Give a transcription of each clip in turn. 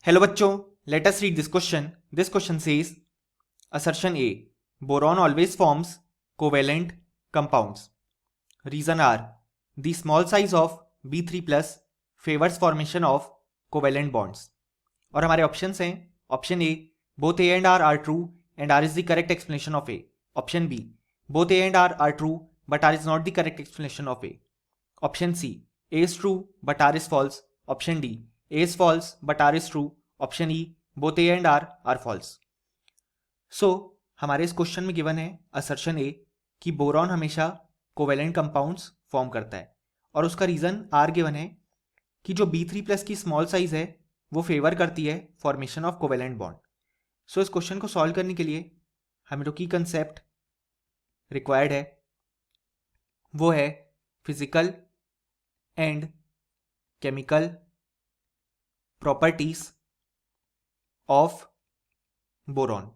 Hello बच्चों, let us read this question. This question says assertion A, boron always forms covalent compounds. Reason are the small size of B3 plus favors formation of covalent bonds. और हमारे options हैं option A both A and R are true and R is the correct explanation of A. Option B both A and R are true but R is not the correct explanation of A. Option C A is true but R is false. Option D A is false but R is true. Option E both A and R are false. So हमारे इस question में given है assertion ए कि boron हमेशा covalent compounds form करता है और उसका रीजन आर गिवन है कि जो B3+ की स्मॉल साइज है वो फेवर करती है फॉर्मेशन ऑफ कोवेलेंट बॉन्ड. सो इस क्वेश्चन को सॉल्व करने के लिए हमें जो की कंसेप्ट रिक्वायर्ड है वो है physical and chemical properties of boron.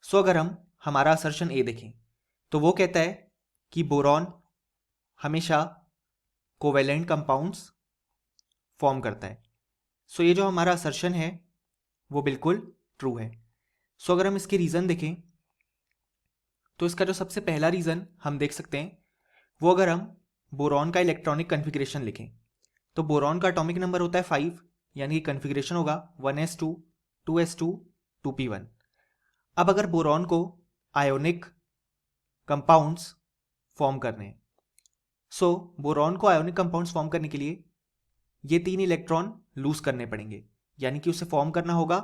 So अगर हम हमारा असर्शन ए देखें तो वो कहता है कि बोरॉन हमेशा कोवेलेंट कंपाउंड्स फॉर्म करता है. सो ये जो हमारा असर्शन है वो बिल्कुल ट्रू है. सो अगर हम इसके रीज़न देखें तो इसका जो सबसे पहला रीज़न हम देख सकते हैं वो अगर हम बोरॉन का इलेक्ट्रॉनिक कन्फिग्रेशन लिखें तो बोरॉन का एटॉमिक नंबर होता है 5, यानी कि कन्फिग्रेशन होगा 1s2 2s2 2p1. अब अगर बोरॉन को आयोनिक कंपाउंड्स फॉर्म करने हैं सो बोरॉन को आयोनिक कंपाउंड्स फॉर्म करने के लिए ये 3 इलेक्ट्रॉन लूज करने पड़ेंगे, यानी कि उसे फॉर्म करना होगा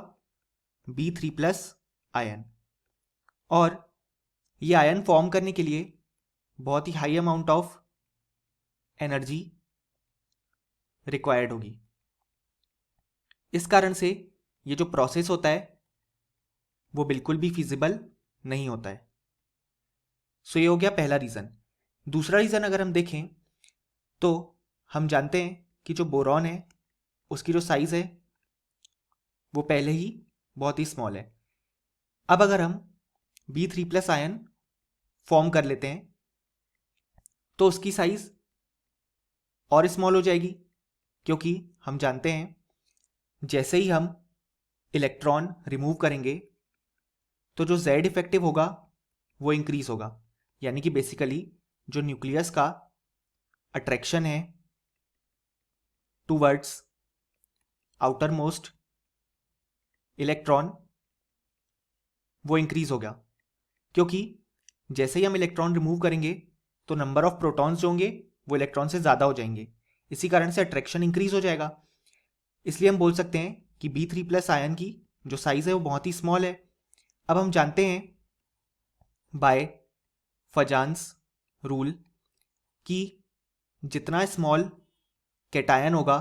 B3+ आयन. और ये आयन फॉर्म करने के लिए बहुत ही high amount of energy required होगी. इस कारण से ये जो प्रोसेस होता है वो बिल्कुल भी फिजिबल नहीं होता है. सो ये हो गया पहला रीज़न. दूसरा रीज़न अगर हम देखें तो हम जानते हैं कि जो बोरॉन है उसकी जो साइज़ है वो पहले ही बहुत ही स्मॉल है. अब अगर हम B3+ आयन फॉर्म कर लेते हैं तो उसकी साइज़ और स्मॉल हो जाएगी, क्योंकि हम जानते हैं जैसे ही हम इलेक्ट्रॉन रिमूव करेंगे तो जो Z इफेक्टिव होगा वो इंक्रीज होगा, यानी कि बेसिकली जो न्यूक्लियस का अट्रैक्शन है टूवर्ड्स आउटर मोस्ट इलेक्ट्रॉन वो इंक्रीज होगा, क्योंकि जैसे ही हम इलेक्ट्रॉन रिमूव करेंगे तो नंबर ऑफ प्रोटॉन्स जो होंगे वो इलेक्ट्रॉन से ज़्यादा हो जाएंगे. इसी कारण से अट्रैक्शन इंक्रीज हो जाएगा. इसलिए हम बोल सकते हैं कि B3+ आयन की जो साइज़ है वो बहुत ही स्मॉल है. अब हम जानते हैं बाय फजान्स रूल कि जितना स्मॉल कैटायन होगा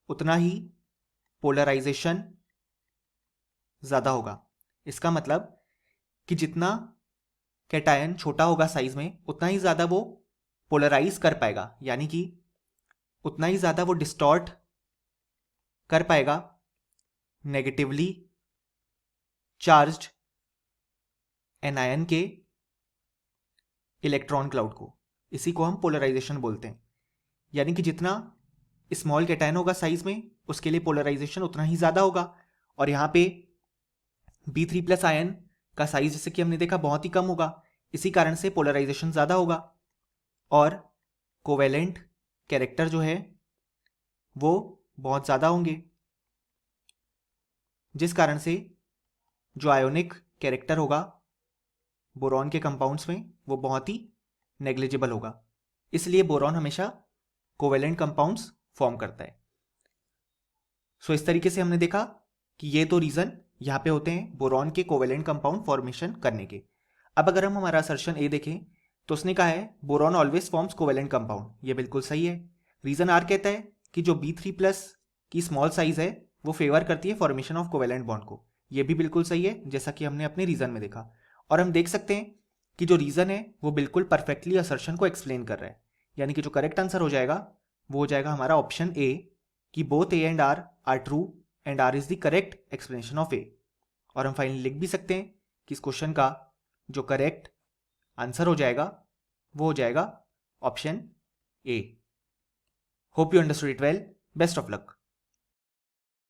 उतना ही पोलराइजेशन ज़्यादा होगा. इसका मतलब कि जितना कैटायन छोटा होगा साइज में उतना ही ज़्यादा वो पोलराइज कर पाएगा, यानी कि उतना ही ज़्यादा वो डिस्टॉर्ट कर पाएगा नेगेटिवली चार्ज्ड एनायन के इलेक्ट्रॉन क्लाउड को. इसी को हम पोलराइजेशन बोलते हैं. यानी कि जितना स्मॉल कैटायन होगा साइज में उसके लिए पोलराइजेशन उतना ही ज़्यादा होगा. और यहाँ पे B3+ आयन का साइज जैसे कि हमने देखा बहुत ही कम होगा, इसी कारण से पोलराइजेशन ज़्यादा होगा और कोवेलेंट कैरेक्टर जो है वो बहुत ज़्यादा होंगे, जिस कारण से जो आयोनिक कैरेक्टर होगा बोरॉन के कंपाउंड्स में वो बहुत ही नेग्लिजिबल होगा. इसलिए बोरॉन हमेशा कोवेलेंट कंपाउंड्स फॉर्म करता है. सो इस तरीके से हमने देखा कि ये दो रीज़न यहाँ पे होते हैं बोरॉन के कोवेलेंट कंपाउंड फॉर्मेशन करने के. अब अगर हम हमारा असर्शन ए देखें तो उसने कहा है boron always forms covalent compound. ये बिल्कुल सही है. रीज़न आर कहता है कि जो B3+ की स्मॉल साइज है वो फेवर करती है फॉर्मेशन ऑफ कोवेलेंट बॉन्ड को. ये भी बिल्कुल सही है, जैसा कि हमने अपने रीज़न में देखा. और हम देख सकते हैं कि जो रीज़न है वो बिल्कुल परफेक्टली असर्शन को एक्सप्लेन कर रहा है, यानी कि जो करेक्ट आंसर हो जाएगा वो हो जाएगा हमारा ऑप्शन ए कि both A and R are true and R is the correct explanation of A. और हम फाइनली लिख भी सकते हैं कि इस क्वेश्चन का जो करेक्ट आंसर हो जाएगा वो हो जाएगा option A. Hope you understood it well. Best of luck.